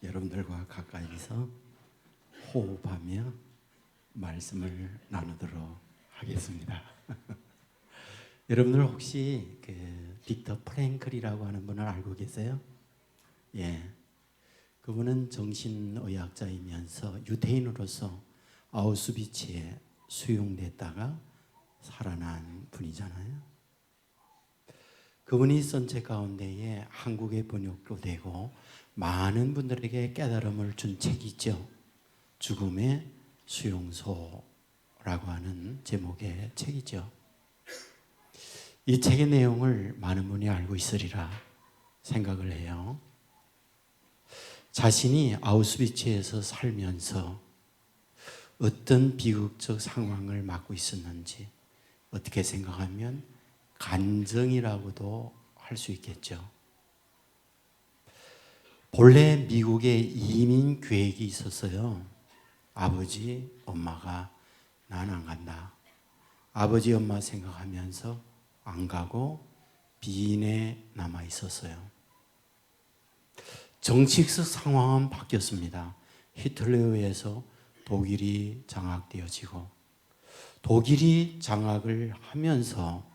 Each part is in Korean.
여러분들과 가까이서 호흡하며 말씀을 나누도록 하겠습니다. 여러분들 혹시 빅터 프랭클이라고 하는 분을 알고 계세요? 예, 그분은 정신의학자이면서 유태인으로서 아우슈비츠에 수용됐다가 살아난 분이잖아요. 그분이 쓴 책 가운데에 한국에 번역도 되고 많은 분들에게 깨달음을 준 책이 있죠. 죽음의 수용소라고 하는 제목의 책이죠. 이 책의 내용을 많은 분이 알고 있으리라 생각을 해요. 자신이 아우슈비츠에서 살면서 어떤 비극적 상황을 맞고 있었는지 어떻게 생각하면 간증이라고도 할 수 있겠죠. 본래 미국에 이민 계획이 있었어요. 아버지, 엄마가 난 안 간다. 아버지, 엄마 생각하면서 안 가고 빈에 남아 있었어요. 정치적 상황은 바뀌었습니다. 히틀러에 의해서 독일이 장악되어지고 독일이 장악을 하면서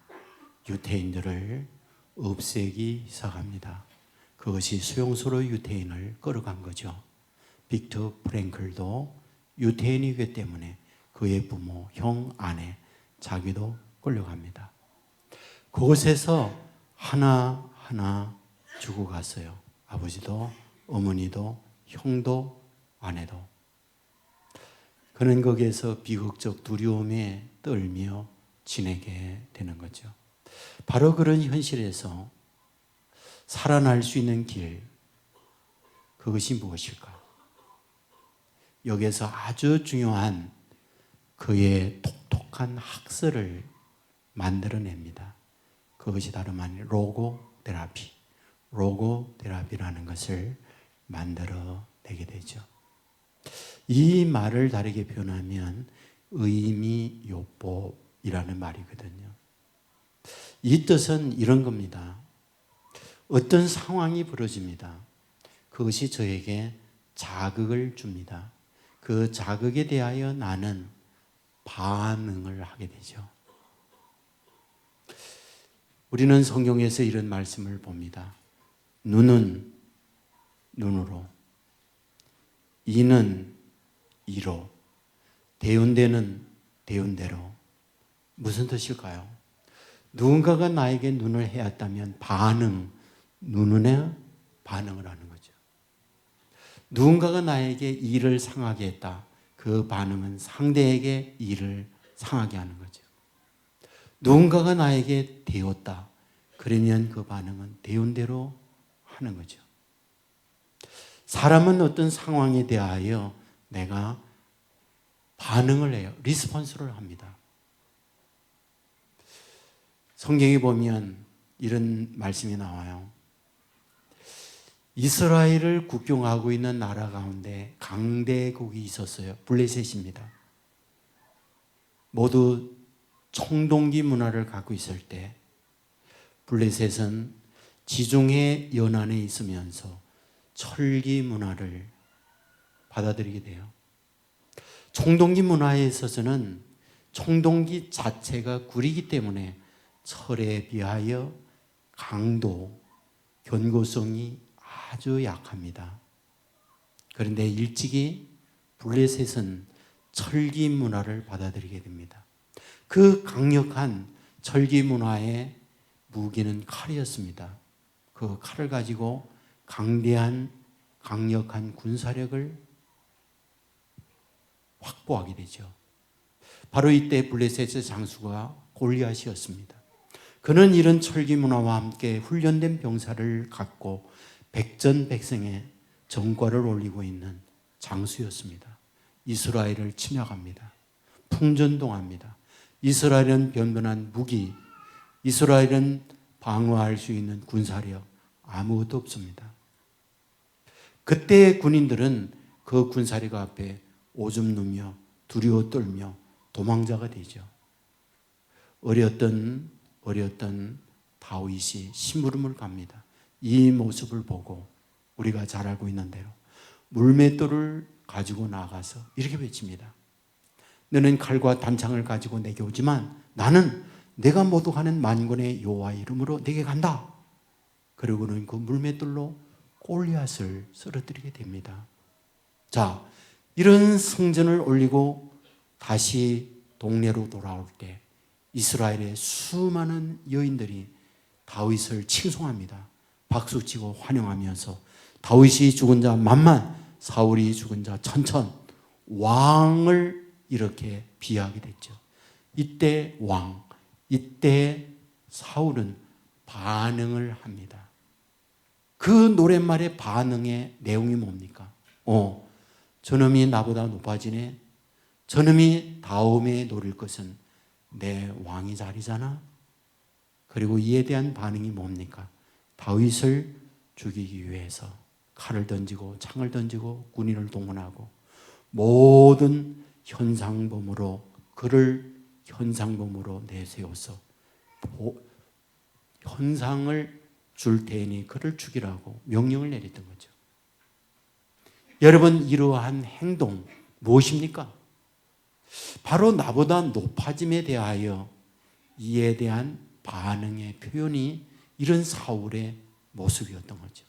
유태인들을 없애기 시작합니다. 그것이 수용소로 유태인을 끌어간 거죠. 빅터 프랭클도 유태인이기 때문에 그의 부모, 형, 아내, 자기도 끌려갑니다. 그곳에서 하나하나 죽어갔어요. 아버지도, 어머니도, 형도, 아내도. 그는 거기에서 비극적 두려움에 떨며 지내게 되는 거죠. 바로 그런 현실에서 살아날 수 있는 길, 그것이 무엇일까? 여기에서 아주 중요한 그의 독특한 학설을 만들어냅니다. 그것이 다름 아닌 로고테라피, 로고테라피라는 것을 만들어내게 되죠. 이 말을 다르게 표현하면 의미요법이라는 말이거든요. 이 뜻은 이런 겁니다. 어떤 상황이 벌어집니다. 그것이 저에게 자극을 줍니다. 그 자극에 대하여 나는 반응을 하게 되죠. 우리는 성경에서 이런 말씀을 봅니다. 눈은 눈으로, 이는 이로, 대운대는 대운대로. 무슨 뜻일까요? 누군가가 나에게 눈을 해왔다면 눈에 반응을 하는 거죠. 누군가가 나에게 일을 상하게 했다. 그 반응은 상대에게 일을 상하게 하는 거죠. 누군가가 나에게 대었다. 그러면 그 반응은 대운 대로 하는 거죠. 사람은 어떤 상황에 대하여 내가 반응을 해요. 리스폰스를 합니다. 성경에 보면 이런 말씀이 나와요. 이스라엘을 국경하고 있는 나라 가운데 강대국이 있었어요. 블레셋입니다. 모두 청동기 문화를 갖고 있을 때 블레셋은 지중해 연안에 있으면서 철기 문화를 받아들이게 돼요. 청동기 문화에 있어서는 청동기 자체가 구리기 때문에 철에 비하여 강도, 견고성이 아주 약합니다. 그런데 일찍이 블레셋은 철기 문화를 받아들이게 됩니다. 그 강력한 철기 문화의 무기는 칼이었습니다. 그 칼을 가지고 강대한 강력한 군사력을 확보하게 되죠. 바로 이때 블레셋의 장수가 골리앗이었습니다. 그는 이런 철기 문화와 함께 훈련된 병사를 갖고 백전백승의 전과를 올리고 있는 장수였습니다. 이스라엘을 침략합니다. 풍전동합니다. 이스라엘은 변변한 무기, 이스라엘은 방어할 수 있는 군사력 아무것도 없습니다. 그때의 군인들은 그 군사력 앞에 오줌 누며 두려워 떨며 도망자가 되죠. 어렸던 다윗이 심부름을 갑니다. 이 모습을 보고 우리가 잘 알고 있는 대로 물맷돌을 가지고 나가서 이렇게 외칩니다. 너는 칼과 단창을 가지고 내게 오지만 나는 내가 모독하는 만군의 여호와의 이름으로 내게 간다. 그리고는 그 물맷돌로 골리앗을 쓰러뜨리게 됩니다. 자, 이런 성전을 올리고 다시 동네로 돌아올 때 이스라엘의 수많은 여인들이 다윗을 칭송합니다. 박수치고 환영하면서 다윗이 죽은 자 만만, 사울이 죽은 자 천천, 왕을 이렇게 비하하게 됐죠. 이때 왕, 이때 사울은 반응을 합니다. 그 노랫말의 반응의 내용이 뭡니까? 저놈이 나보다 높아지네. 저놈이 다음에 노릴 것은 내 왕이 자리잖아. 그리고 이에 대한 반응이 뭡니까? 다윗을 죽이기 위해서 칼을 던지고 창을 던지고 군인을 동원하고 모든 현상범으로 그를 현상범으로 내세워서 현상을 줄 테니 그를 죽이라고 명령을 내렸던 거죠. 여러분, 이러한 행동 무엇입니까? 바로 나보다 높아짐에 대하여 이에 대한 반응의 표현이 이런 사울의 모습이었던 거죠.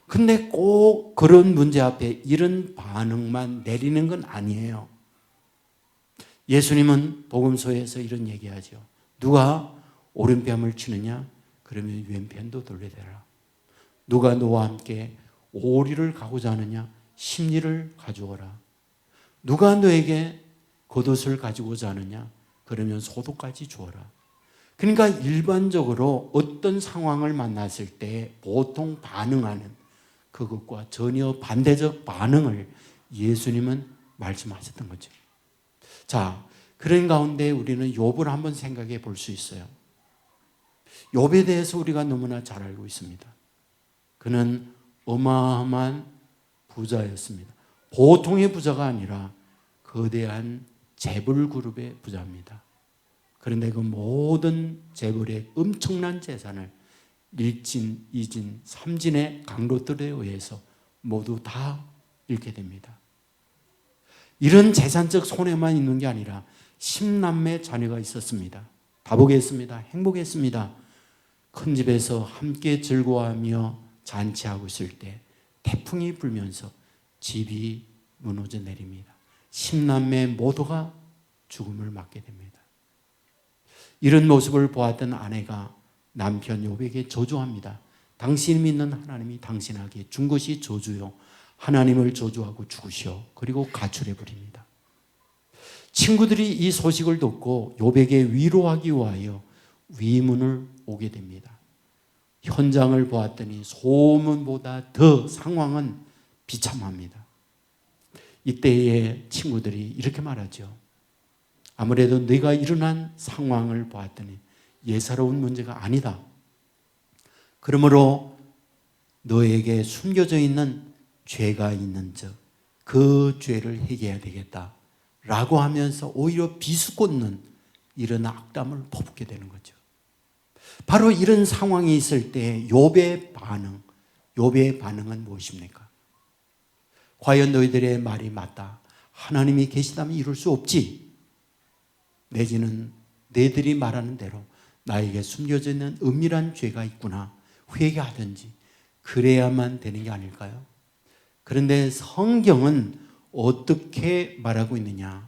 근데 꼭 그런 문제 앞에 이런 반응만 내리는 건 아니에요. 예수님은 복음서에서 이런 얘기하죠. 누가 오른뺨을 치느냐? 그러면 왼편도 돌려대라. 누가 너와 함께 오리를 가고자 하느냐? 십리를 가져오라. 누가 너에게 겉옷을 가지고자 하느냐? 그러면 소도까지 주어라. 그러니까 일반적으로 어떤 상황을 만났을 때 보통 반응하는 그것과 전혀 반대적 반응을 예수님은 말씀하셨던 거죠. 자, 그런 가운데 우리는 욥을 한번 생각해 볼 수 있어요. 욥에 대해서 우리가 너무나 잘 알고 있습니다. 그는 어마어마한 부자였습니다. 보통의 부자가 아니라 거대한 재벌 그룹의 부자입니다. 그런데 그 모든 재벌의 엄청난 재산을 1진, 2진, 3진의 강로들에 의해서 모두 다 잃게 됩니다. 이런 재산적 손해만 있는 게 아니라 10남매 자녀가 있었습니다. 다복했습니다. 행복했습니다. 큰 집에서 함께 즐거워하며 잔치하고 있을 때 태풍이 불면서 집이 무너져 내립니다. 10남매 모두가 죽음을 맞게 됩니다. 이런 모습을 보았던 아내가 남편 욥에게 저주합니다. 당신이 믿는 하나님이 당신에게 준 것이 저주요. 하나님을 저주하고 죽으시오. 그리고 가출해 버립니다. 친구들이 이 소식을 듣고 욥에게 위로하기 위하여 위문을 오게 됩니다. 현장을 보았더니 소문보다 더 상황은 비참합니다. 이때에 친구들이 이렇게 말하죠. 아무래도 네가 일어난 상황을 보았더니 예사로운 문제가 아니다. 그러므로 너에게 숨겨져 있는 죄가 있는 즉 그 죄를 해결해야 되겠다 라고 하면서 오히려 비수꽂는 이런 악담을 퍼붓게 되는 거죠. 바로 이런 상황이 있을 때 욥의 반응은 무엇입니까? 과연 너희들의 말이 맞다. 하나님이 계시다면 이룰 수 없지. 내지는 너희들이 말하는 대로 나에게 숨겨져 있는 은밀한 죄가 있구나. 회개하든지 그래야만 되는 게 아닐까요? 그런데 성경은 어떻게 말하고 있느냐?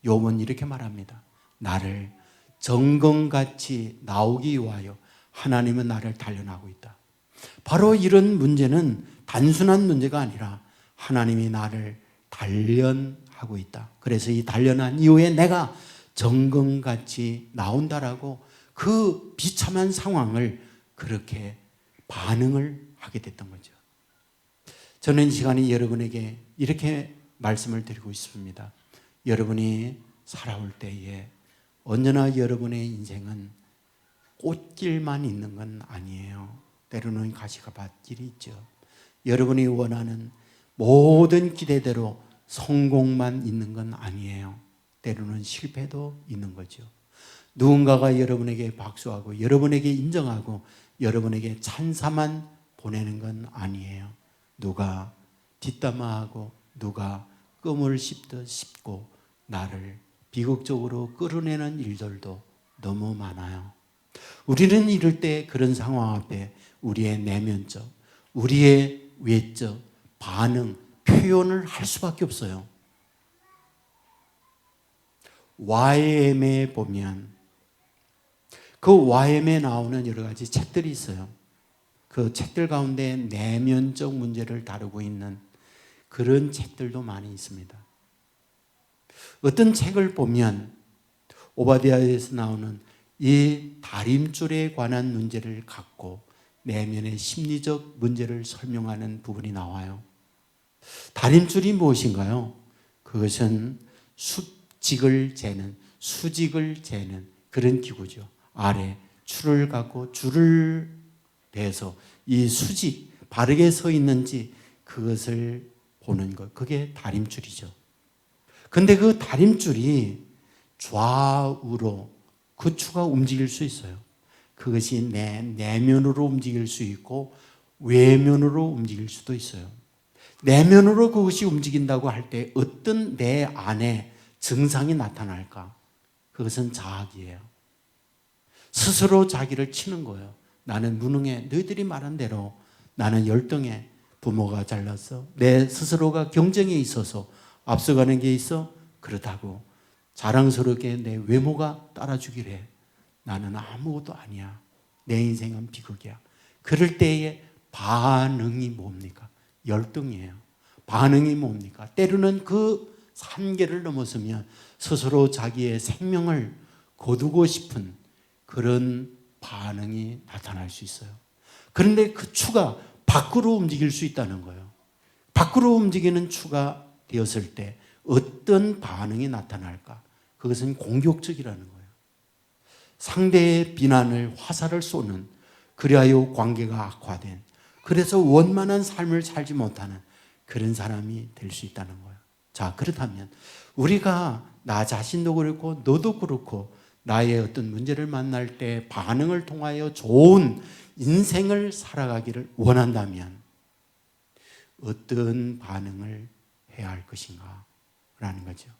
욥은 이렇게 말합니다. 나를 정금같이 나오기 위하여 하나님은 나를 단련하고 있다. 바로 이런 문제는 단순한 문제가 아니라 하나님이 나를 단련하고 있다. 그래서 이 단련한 이후에 내가 정금같이 나온다라고 그 비참한 상황을 그렇게 반응을 하게 됐던 거죠. 저는 이 시간에 여러분에게 이렇게 말씀을 드리고 있습니다. 여러분이 살아올 때에 언제나 여러분의 인생은 꽃길만 있는 건 아니에요. 때로는 가시밭길이 있죠. 여러분이 원하는 모든 기대대로 성공만 있는 건 아니에요. 때로는 실패도 있는 거죠. 누군가가 여러분에게 박수하고 여러분에게 인정하고 여러분에게 찬사만 보내는 건 아니에요. 누가 뒷담화하고 누가 껌을 씹듯 씹고 나를 비극적으로 끌어내는 일들도 너무 많아요. 우리는 이럴 때 그런 상황 앞에 우리의 내면적, 우리의 외적 반응, 표현을 할 수밖에 없어요. YM에 보면 그 YM에 나오는 여러 가지 책들이 있어요. 그 책들 가운데 내면적 문제를 다루고 있는 그런 책들도 많이 있습니다. 어떤 책을 보면 오바댜에서 나오는 이 다림줄에 관한 문제를 갖고 내면의 심리적 문제를 설명하는 부분이 나와요. 다림줄이 무엇인가요? 그것은 수직을 재는 그런 기구죠. 아래 줄을 갖고 줄을 대서 이 수직 바르게 서 있는지 그것을 보는 것, 그게 다림줄이죠. 근데 그 다림줄이 좌우로 그 추가 움직일 수 있어요. 그것이 내 내면으로 움직일 수 있고 외면으로 움직일 수도 있어요. 내면으로 그것이 움직인다고 할 때 어떤 내 안에 증상이 나타날까? 그것은 자학이에요. 스스로 자기를 치는 거예요. 나는 무능해. 너희들이 말한 대로 나는 열등해. 부모가 잘났어. 내 스스로가 경쟁에 있어서 앞서가는 게 있어. 그렇다고 자랑스럽게 내 외모가 따라주기래. 나는 아무것도 아니야. 내 인생은 비극이야. 그럴 때의 반응이 뭡니까? 열등이에요. 반응이 뭡니까? 때로는 그 한계를 넘어서면 스스로 자기의 생명을 거두고 싶은 그런 반응이 나타날 수 있어요. 그런데 그 추가 밖으로 움직일 수 있다는 거예요. 밖으로 움직이는 추가 되었을 때 어떤 반응이 나타날까? 그것은 공격적이라는 거예요. 상대의 비난을 화살을 쏘는, 그리하여 관계가 악화된, 그래서 원만한 삶을 살지 못하는 그런 사람이 될 수 있다는 거예요. 자, 그렇다면 우리가 나 자신도 그렇고 너도 그렇고 나의 어떤 문제를 만날 때 반응을 통하여 좋은 인생을 살아가기를 원한다면 어떤 반응을 해야 할 것인가 라는 거죠.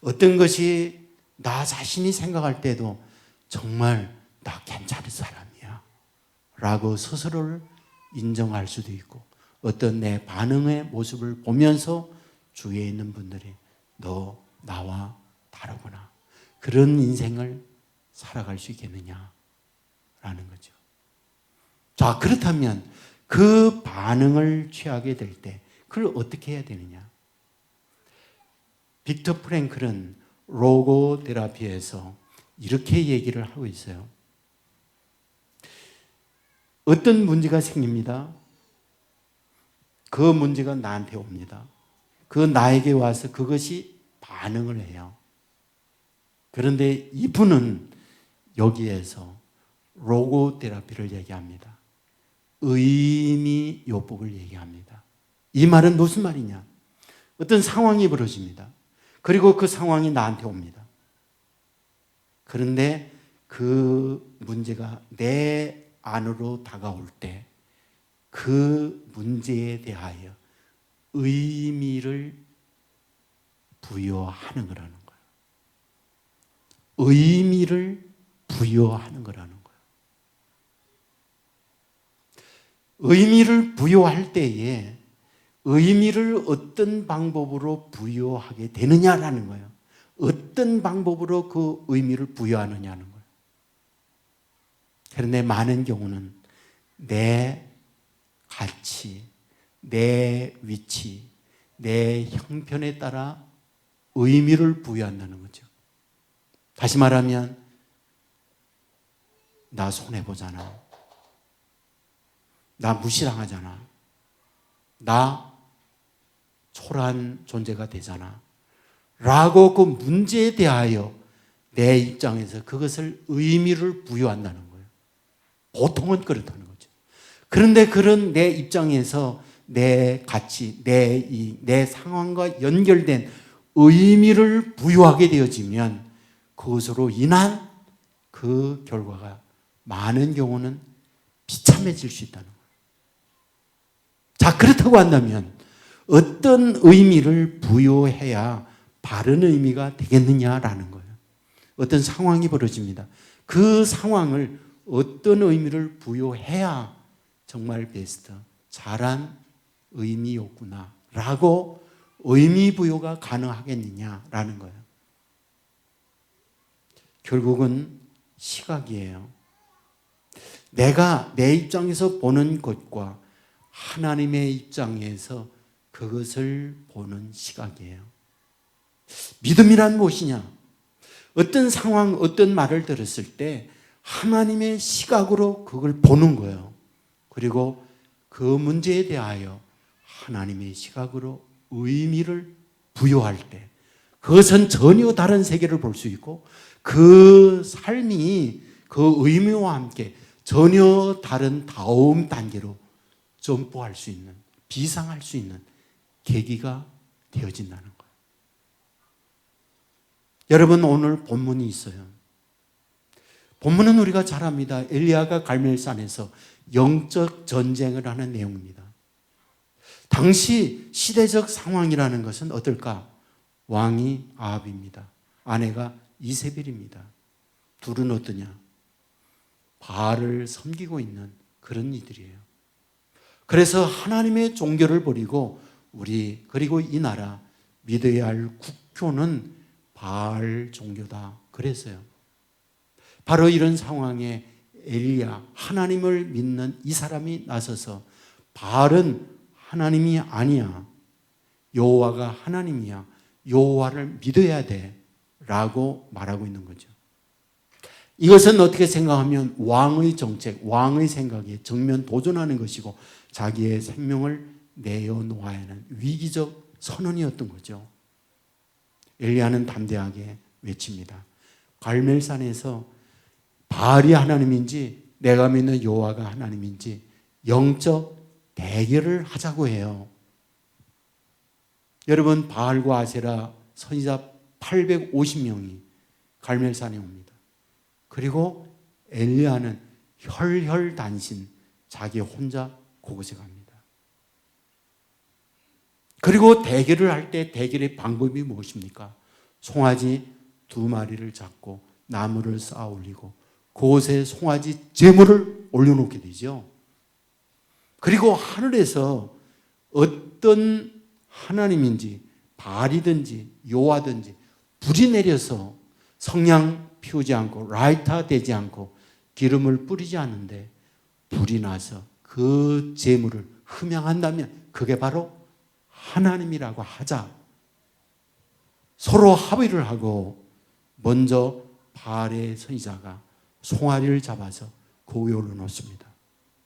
어떤 것이 나 자신이 생각할 때도 정말 나 괜찮은 사람이야 라고 스스로를 인정할 수도 있고, 어떤 내 반응의 모습을 보면서 주위에 있는 분들이 너 나와 다르구나, 그런 인생을 살아갈 수 있겠느냐라는 거죠. 자, 그렇다면 그 반응을 취하게 될 때 그걸 어떻게 해야 되느냐? 빅터 프랭클은 로고 테라피에서 이렇게 얘기를 하고 있어요. 어떤 문제가 생깁니다. 그 문제가 나한테 옵니다. 그 나에게 와서 그것이 반응을 해요. 그런데 이분은 여기에서 로고 테라피를 얘기합니다. 의미 요법을 얘기합니다. 이 말은 무슨 말이냐? 어떤 상황이 벌어집니다. 그리고 그 상황이 나한테 옵니다. 그런데 그 문제가 내 안으로 다가올 때 그 문제에 대하여 의미를 부여하는 거라는 거예요. 의미를 부여하는 거라는 거예요. 의미를 부여할 때에 의미를 어떤 방법으로 부여하게 되느냐라는 거예요. 어떤 방법으로 그 의미를 부여하느냐는 거예요. 그런데 많은 경우는 내 가치, 내 위치, 내 형편에 따라 의미를 부여한다는 거죠. 다시 말하면 나 손해보잖아. 나 무시당하잖아. 나 초라한 존재가 되잖아 라고 그 문제에 대하여 내 입장에서 그것을 의미를 부여한다는 거예요. 보통은 그렇다는 거죠. 그런데 그런 내 입장에서 내 가치, 내 상황과 연결된 의미를 부여하게 되어지면 그것으로 인한 그 결과가 많은 경우는 비참해질 수 있다는 거예요. 자, 그렇다고 한다면 어떤 의미를 부여해야 바른 의미가 되겠느냐라는 거예요. 어떤 상황이 벌어집니다. 그 상황을 어떤 의미를 부여해야 정말 베스트, 잘한 의미였구나 라고 의미 부여가 가능하겠느냐라는 거예요. 결국은 시각이에요. 내가 내 입장에서 보는 것과 하나님의 입장에서 그것을 보는 시각이에요. 믿음이란 무엇이냐? 어떤 상황, 어떤 말을 들었을 때 하나님의 시각으로 그걸 보는 거예요. 그리고 그 문제에 대하여 하나님의 시각으로 의미를 부여할 때 그것은 전혀 다른 세계를 볼 수 있고 그 삶이 그 의미와 함께 전혀 다른 다음 단계로 점프할 수 있는, 비상할 수 있는 계기가 되어진다는 거예요. 여러분, 오늘 본문이 있어요. 본문은 우리가 잘 압니다. 엘리야가 갈멜산에서 영적 전쟁을 하는 내용입니다. 당시 시대적 상황이라는 것은 어떨까? 왕이 아합입니다. 아내가 이세벨입니다. 둘은 어떠냐? 바알을 섬기고 있는 그런 이들이에요. 그래서 하나님의 종교를 버리고 그리고 이 나라 믿어야 할 국교는 바알 종교다. 그래서요. 바로 이런 상황에 엘리야, 하나님을 믿는 이 사람이 나서서 바알은 하나님이 아니야. 여호와가 하나님이야. 여호와를 믿어야 돼. 라고 말하고 있는 거죠. 이것은 어떻게 생각하면 왕의 정책, 왕의 생각에 정면 도전하는 것이고 자기의 생명을 내어놓아야 하는 위기적 선언이었던 거죠. 엘리야는 담대하게 외칩니다. 갈멜산에서 바알이 하나님인지 내가 믿는 여호와가 하나님인지 영적 대결을 하자고 해요. 여러분, 바알과 아세라 선지자 850명이 갈멜산에 옵니다. 그리고 엘리야는 혈혈단신 자기 혼자 그곳에 갑니다. 그리고 대결을 할 때 대결의 방법이 무엇입니까? 송아지 2마리를 잡고 나무를 쌓아 올리고 그곳에 송아지 제물을 올려놓게 되죠. 그리고 하늘에서 어떤 하나님인지 바알이든지 여호와든지 불이 내려서 성냥 피우지 않고 라이터 되지 않고 기름을 뿌리지 않는데 불이 나서 그 제물을 흠양한다면 그게 바로 하나님이라고 하자. 서로 합의를 하고 먼저 바알의 선지자가 송아리를 잡아서 거기에 올려놓습니다.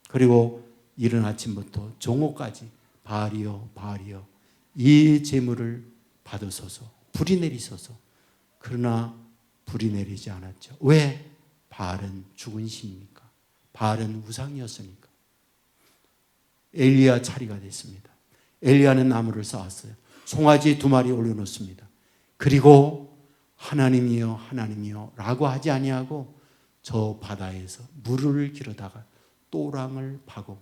그리고 이른 아침부터 정오까지 바알이여 바알이여 이 제물을 받으소서, 불이 내리소서. 그러나 불이 내리지 않았죠. 왜? 바알은 죽은 신이니까. 바알은 우상이었으니까. 엘리야 차례가 됐습니다. 엘리야는 나무를 쌓았어요. 송아지 2마리 올려놓습니다. 그리고 하나님이여 하나님이여 라고 하지 아니하고 저 바다에서 물을 기르다가 또랑을 파고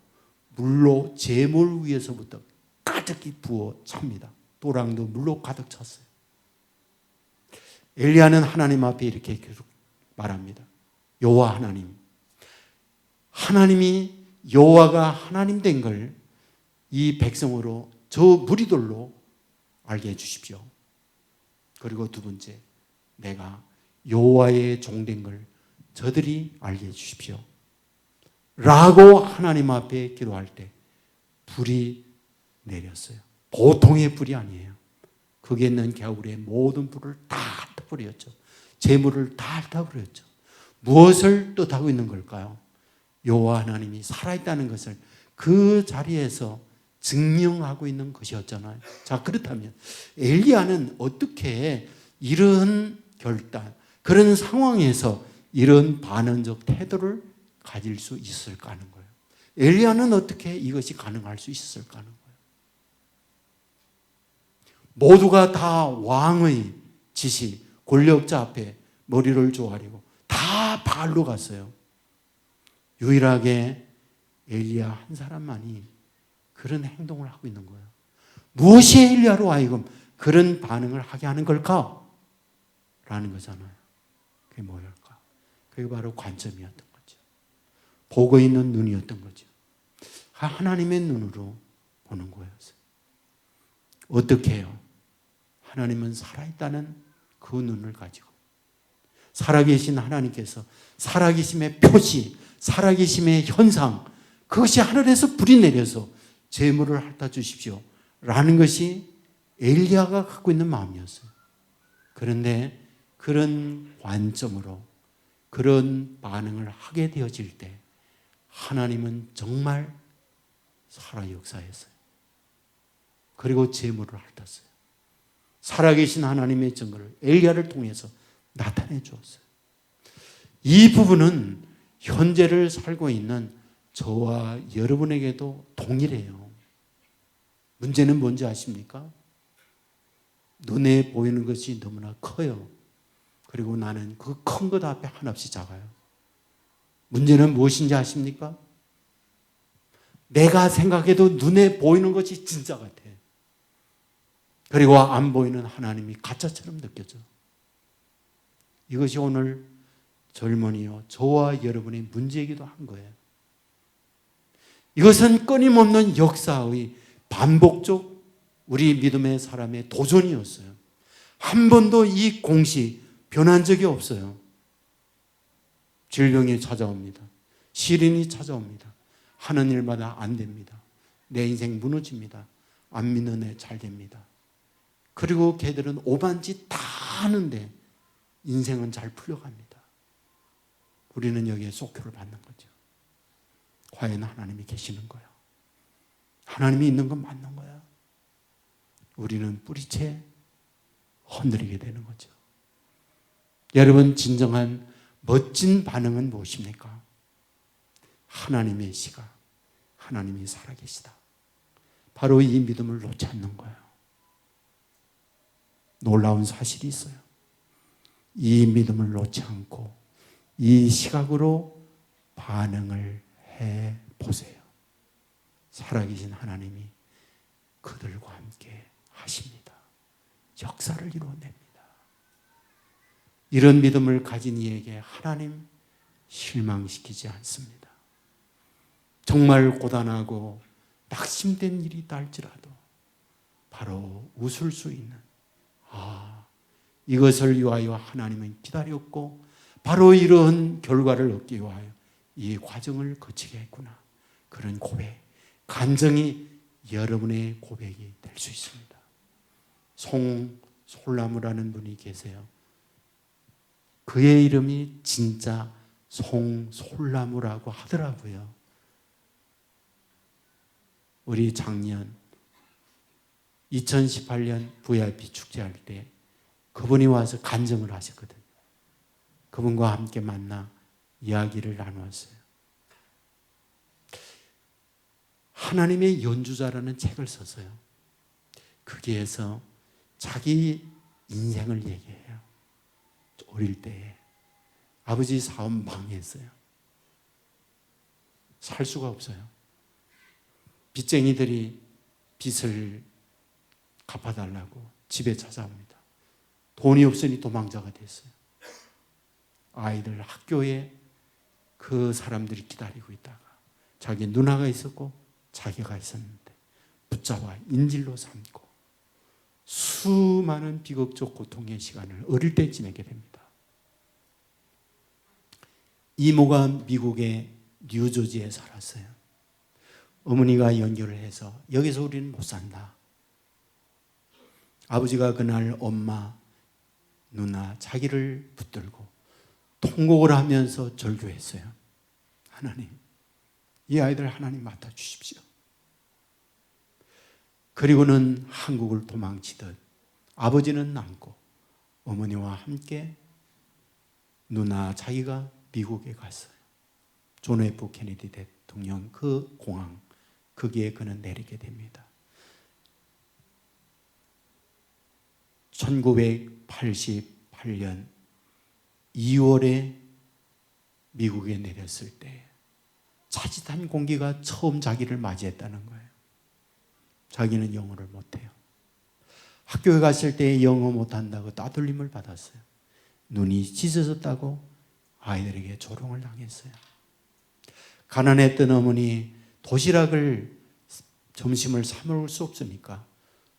물로 제물 위에서부터 가득히 부어 찹니다. 또랑도 물로 가득 찼어요. 엘리야는 하나님 앞에 이렇게 계속 말합니다. 여호와 하나님, 하나님이 여호와가 하나님 된 걸 이 백성으로 저 무리들로 알게 해주십시오. 그리고 두 번째, 내가 여호와의 종된 걸 저들이 알게 해주십시오. 라고 하나님 앞에 기도할 때 불이 내렸어요. 보통의 불이 아니에요. 거기에 있는 겨울의 모든 불을 다 흩어버렸죠. 재물을 다 흩어버렸죠. 무엇을 뜻하고 있는 걸까요? 여호와 하나님이 살아있다는 것을 그 자리에서 증명하고 있는 것이었잖아요. 자, 그렇다면 엘리야는 어떻게 이런 결단, 그런 상황에서 이런 반언적 태도를 가질 수 있을까 하는 거예요. 엘리야는 어떻게 이것이 가능할 수 있었을까 하는 거예요. 모두가 다 왕의 지시, 권력자 앞에 머리를 조아리고 다 바알로 갔어요. 유일하게 엘리야 한 사람만이 그런 행동을 하고 있는 거예요. 무엇이 엘리야로 하여금 그런 반응을 하게 하는 걸까? 라는 거잖아요. 그게 뭐일까? 그게 바로 관점이었던 거죠. 보고 있는 눈이었던 거죠. 하나님의 눈으로 보는 거였어요. 어떻게 해요? 하나님은 살아있다는 그 눈을 가지고 살아계신 하나님께서 살아계심의 표시, 살아계심의 현상, 그것이 하늘에서 불이 내려서 재물을 핥아 주십시오 라는 것이 엘리야가 갖고 있는 마음이었어요. 그런데 그런 관점으로 그런 반응을 하게 되어질 때 하나님은 정말 살아 역사했어요. 그리고 재물을 핥았어요. 살아계신 하나님의 증거를 엘리야를 통해서 나타내 주었어요. 이 부분은 현재를 살고 있는 저와 여러분에게도 동일해요. 문제는 뭔지 아십니까? 눈에 보이는 것이 너무나 커요. 그리고 나는 그 큰 것 앞에 한없이 작아요. 문제는 무엇인지 아십니까? 내가 생각해도 눈에 보이는 것이 진짜 같아. 그리고 안 보이는 하나님이 가짜처럼 느껴져. 이것이 오늘 젊은이요, 저와 여러분의 문제이기도 한 거예요. 이것은 끊임없는 역사의 반복적 우리 믿음의 사람의 도전이었어요. 한 번도 이 공식 변한 적이 없어요. 질병이 찾아옵니다. 시련이 찾아옵니다. 하는 일마다 안 됩니다. 내 인생 무너집니다. 안 믿는 애 잘 됩니다. 그리고 걔들은 오반짓 다 하는데 인생은 잘 풀려갑니다. 우리는 여기에 쏙표를 받는 거죠. 과연 하나님이 계시는 거야? 하나님이 있는 건 맞는 거야? 우리는 뿌리채 흔들리게 되는 거죠. 여러분, 진정한 멋진 반응은 무엇입니까? 하나님의 시각, 하나님이 살아계시다. 바로 이 믿음을 놓지 않는 거예요. 놀라운 사실이 있어요. 이 믿음을 놓지 않고 이 시각으로 반응을 해 보세요. 살아계신 하나님이 그들과 함께 하십니다. 역사를 이루어냅니다. 이런 믿음을 가진 이에게 하나님 실망시키지 않습니다. 정말 고단하고 낙심된 일이 있다 할지라도 바로 웃을 수 있는, 이것을 위하여 하나님은 기다렸고 바로 이런 결과를 얻기 위하여 이 과정을 거치게 했구나. 그런 고백, 간증이 여러분의 고백이 될 수 있습니다. 송솔나무라는 분이 계세요. 그의 이름이 진짜 송솔나무라고 하더라고요. 우리 작년 2018년 VIP 축제할 때 그분이 와서 간증을 하셨거든요. 그분과 함께 만나 이야기를 나누었어요. 하나님의 연주자라는 책을 썼어요. 거기에서 자기 인생을 얘기해요. 어릴 때에 아버지 사업 망했어요. 살 수가 없어요. 빚쟁이들이 빚을 갚아달라고 집에 찾아옵니다. 돈이 없으니 도망자가 됐어요. 아이들 학교에 그 사람들이 기다리고 있다가 자기 누나가 있었고 자기가 있었는데 붙잡아 인질로 삼고 수많은 비극적 고통의 시간을 어릴 때 지내게 됩니다. 이모가 미국의 뉴저지에 살았어요. 어머니가 연결을 해서 여기서 우리는 못 산다. 아버지가 그날 엄마, 누나, 자기를 붙들고 통곡을 하면서 절규했어요. 하나님, 이 아이들 하나님 맡아주십시오. 그리고는 한국을 도망치듯 아버지는 남고 어머니와 함께 누나 자기가 미국에 갔어요. 존 F 케네디 대통령 그 공항, 거기에 그는 내리게 됩니다. 1988년 2월에 미국에 내렸을 때 차지한 공기가 처음 자기를 맞이했다는 거예요. 자기는 영어를 못해요. 학교에 갔을 때 영어 못한다고 따돌림을 받았어요. 눈이 찢어졌다고 아이들에게 조롱을 당했어요. 가난했던 어머니 도시락을 점심을 사 먹을 수 없으니까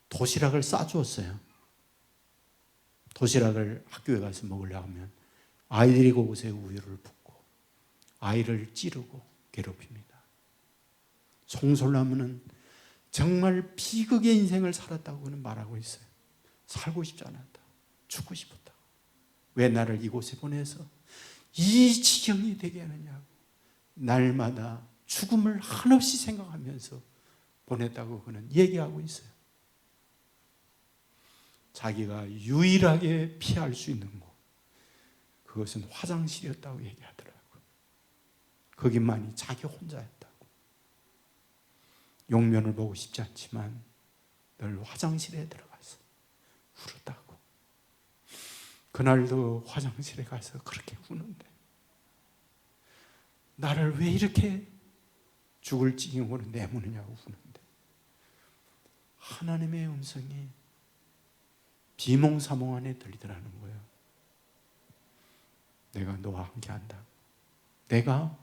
도시락을 싸주었어요. 도시락을 학교에 가서 먹으려 하면 아이들이 그곳에 우유를 붓고 아이를 찌르고 괴롭힙니다. 송솔나무는 정말 비극의 인생을 살았다고는 말하고 있어요. 살고 싶지 않았다. 죽고 싶었다. 왜 나를 이곳에 보내서 이 지경이 되게 하느냐고 날마다 죽음을 한없이 생각하면서 보냈다고 그는 얘기하고 있어요. 자기가 유일하게 피할 수 있는 곳, 그것은 화장실이었다고 얘기하더라고요. 거기만이 자기 혼자였다고. 용면을 보고 싶지 않지만 늘 화장실에 들어가서 울었다고. 그날도 화장실에 가서 그렇게 우는데 나를 왜 이렇게 죽을 지경으로 내모느냐고 우는데 하나님의 음성이 비몽사몽 안에 들리더라는 거예요. 내가 너와 함께 한다. 내가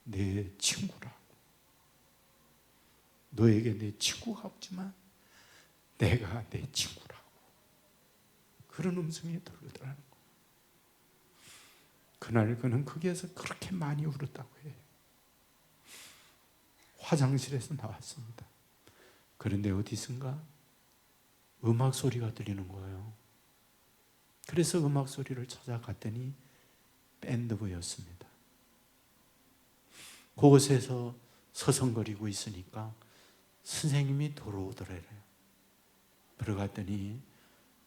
내 친구라고. 너에게 내 친구가 없지만 내가 내 친구라고. 그런 음성이 들리더라는 거예요. 그날 그는 거기에서 그렇게 많이 울었다고 해요. 화장실에서 나왔습니다. 그런데 어디선가 음악 소리가 들리는 거예요. 그래서 음악 소리를 찾아갔더니 밴드부였습니다. 그곳에서 서성거리고 있으니까 선생님이 들어오더래요. 들어갔더니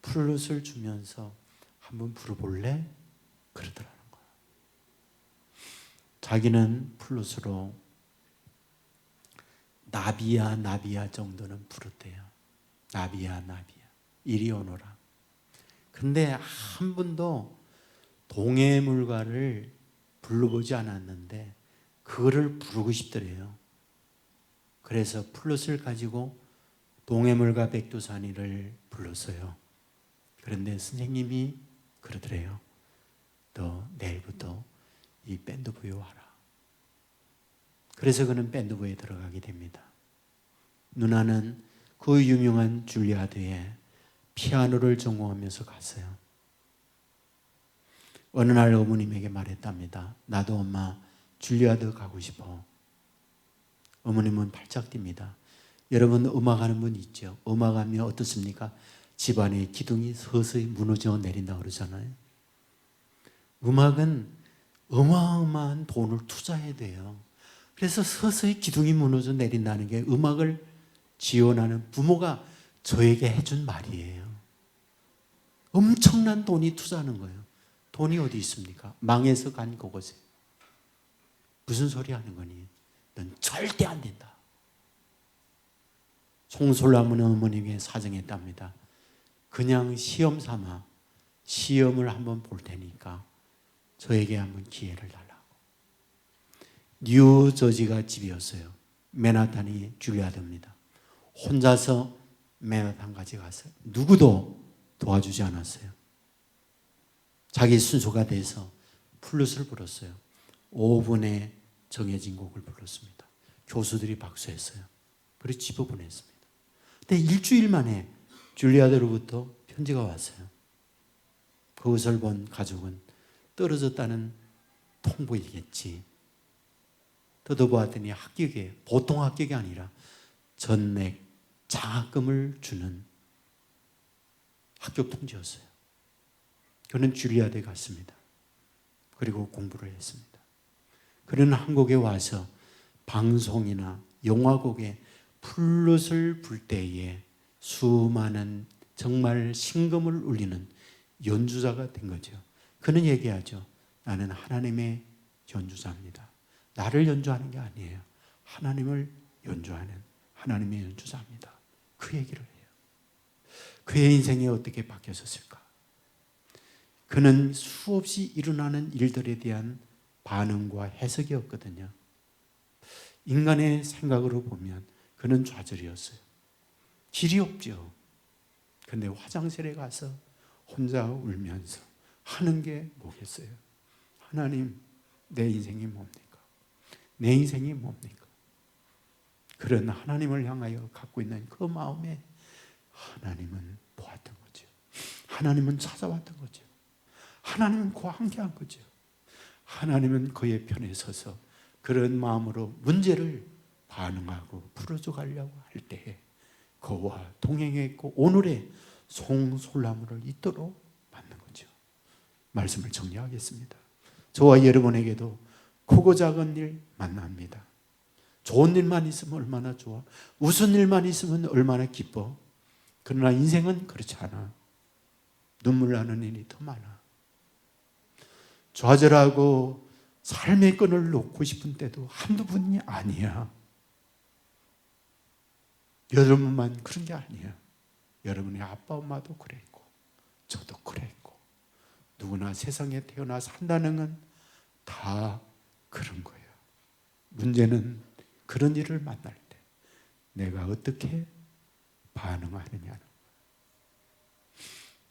플룻을 주면서 한번 불어볼래? 그러더라는 거예요. 자기는 플룻으로 나비야 나비야 정도는 부르대요. 나비야 나비야 이리 오너라. 근데 한 번도 동해물가를 불러보지 않았는데 그거를 부르고 싶더래요. 그래서 플룻을 가지고 동해물가 백두산이를 불렀어요. 그런데 선생님이 그러더래요. 너 내일부터 이 밴드부에 와라. 그래서 그는 밴드부에 들어가게 됩니다. 누나는 그 유명한 줄리아드에 피아노를 전공하면서 갔어요. 어느 날 어머님에게 말했답니다. 나도 엄마 줄리아드 가고 싶어. 어머님은 발짝 뜁니다. 여러분 음악하는 분 있죠? 음악하면 어떻습니까? 집안의 기둥이 서서히 무너져 내린다고 그러잖아요. 음악은 어마어마한 돈을 투자해야 돼요. 그래서 서서히 기둥이 무너져 내린다는 게 음악을 지원하는 부모가 저에게 해준 말이에요. 엄청난 돈이 투자하는 거예요. 돈이 어디 있습니까? 망해서 간 그곳에. 무슨 소리 하는 거니? 넌 절대 안 된다. 송솔나무는 어머님에게 사정했답니다. 그냥 시험 삼아 시험을 한번 볼 테니까 저에게 한번 기회를 달라고. 뉴저지가 집이었어요. 맨하탄이 줄리아드입니다. 혼자서 맨하탄까지 가서 누구도 도와주지 않았어요. 자기 순서가 돼서 플룻을 불었어요. 5분에 정해진 곡을 불렀습니다. 교수들이 박수했어요. 그리고 집어보냈습니다. 근데 일주일 만에 줄리아드로부터 편지가 왔어요. 그것을 본 가족은 떨어졌다는 통보이겠지. 뜯어보았더니 합격에 보통 합격이 아니라 전액 장학금을 주는 합격 통지였어요. 그는 줄리아드에 갔습니다. 그리고 공부를 했습니다. 그는 한국에 와서 방송이나 영화곡에 플룻을 불 때에 수많은 정말 심금을 울리는 연주자가 된 거죠. 그는 얘기하죠. 나는 하나님의 연주자입니다. 나를 연주하는 게 아니에요. 하나님을 연주하는 하나님의 연주자입니다. 그 얘기를 해요. 그의 인생이 어떻게 바뀌었을까? 그는 수없이 일어나는 일들에 대한 반응과 해석이었거든요. 인간의 생각으로 보면 그는 좌절이었어요. 길이 없죠. 근데 화장실에 가서 혼자 울면서 하는 게 뭐겠어요? 하나님, 내 인생이 뭡니까? 내 인생이 뭡니까? 그런 하나님을 향하여 갖고 있는 그 마음에 하나님은 보았던 거죠. 하나님은 찾아왔던 거죠. 하나님은 그와 함께한 거죠. 하나님은 그의 편에 서서 그런 마음으로 문제를 반응하고 풀어줘 가려고 할 때에 그와 동행했고 오늘의 송솔나무를 잇도록 만든 거죠. 말씀을 정리하겠습니다. 저와 여러분에게도 크고 작은 일 만납니다. 좋은 일만 있으면 얼마나 좋아. 웃은 일만 있으면 얼마나 기뻐. 그러나 인생은 그렇지 않아. 눈물 나는 일이 더 많아. 좌절하고 삶의 끈을 놓고 싶은 때도 한두 번이 아니야. 여러분만 그런 게 아니야. 여러분의 아빠 엄마도 그랬고 저도 그랬고 누구나 세상에 태어나 산다는 건 다 그런 거예요. 문제는 그런 일을 만날 때 내가 어떻게 반응하느냐는 거예요.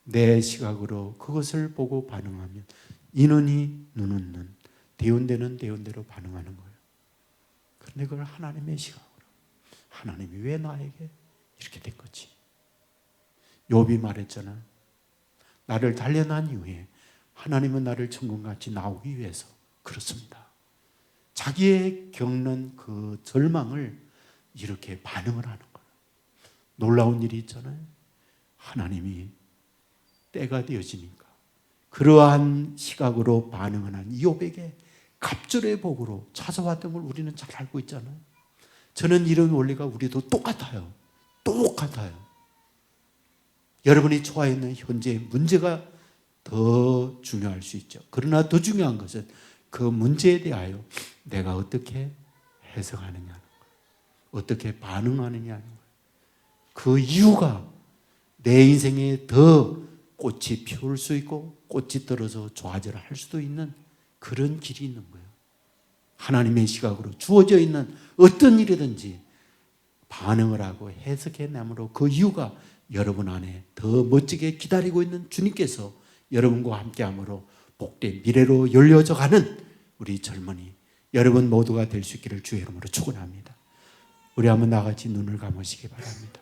내 시각으로 그것을 보고 반응하면 이는 이, 눈은 눈, 대운대는 대운대로 반응하는 거예요. 그런데 그걸 하나님의 시각으로 하나님이 왜 나에게 이렇게 된 거지? 욥이 말했잖아. 나를 단련한 이후에 하나님은 나를 천국같이 나오기 위해서 그렇습니다. 자기의 겪는 그 절망을 이렇게 반응을 하는 거예요. 놀라운 일이 있잖아요. 하나님이 때가 되어지니까 그러한 시각으로 반응하는 이욥에게 갑절의 복으로 찾아왔던 걸 우리는 잘 알고 있잖아요. 저는 이런 원리가 우리도 똑같아요. 똑같아요. 여러분이 처해 현재의 문제가 더 중요할 수 있죠. 그러나 더 중요한 것은 그 문제에 대하여 내가 어떻게 해석하느냐는 거예요. 어떻게 반응하느냐는 거예요. 그 이유가 내 인생에 더 꽃이 피울 수 있고 꽃이 떨어져 좌절할 수도 있는 그런 길이 있는 거예요. 하나님의 시각으로 주어져 있는 어떤 일이든지 반응을 하고 해석해내므로 그 이유가 여러분 안에 더 멋지게 기다리고 있는 주님께서 여러분과 함께함으로 복된 미래로 열려져 가는 우리 젊은이 여러분 모두가 될 수 있기를 주의 이름으로 축원합니다. 우리 한번 나같이 눈을 감으시기 바랍니다.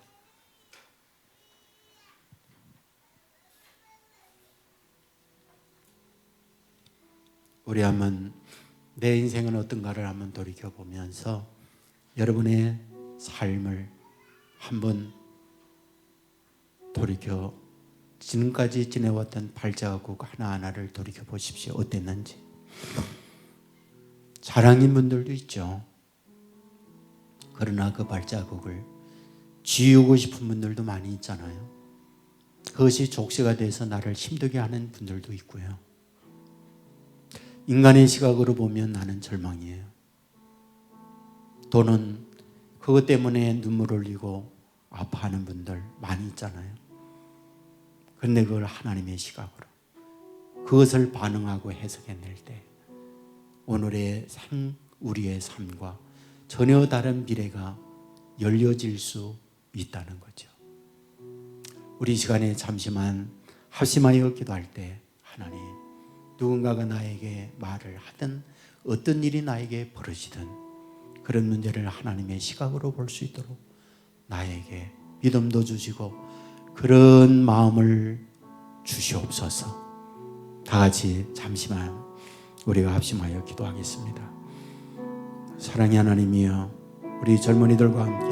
우리 한번 내 인생은 어떤가를 한번 돌이켜보면서 여러분의 삶을 한번 돌이켜 지금까지 지내왔던 발자국 하나하나를 돌이켜 보십시오. 어땠는지. 자랑인 분들도 있죠. 그러나 그 발자국을 지우고 싶은 분들도 많이 있잖아요. 그것이 족쇄가 돼서 나를 힘들게 하는 분들도 있고요. 인간의 시각으로 보면 나는 절망이에요. 또는 그것 때문에 눈물을 흘리고 아파하는 분들 많이 있잖아요. 그런데 그걸 하나님의 시각으로 그것을 반응하고 해석해낼 때 오늘의 우리의 삶과 전혀 다른 미래가 열려질 수 있다는 거죠. 우리 시간에 잠시만 합심하여 기도할 때 하나님, 누군가가 나에게 말을 하든 어떤 일이 나에게 벌어지든 그런 문제를 하나님의 시각으로 볼 수 있도록 나에게 믿음도 주시고 그런 마음을 주시옵소서. 다 같이 잠시만 우리가 합심하여 기도하겠습니다. 사랑의 하나님이여, 우리 젊은이들과 함께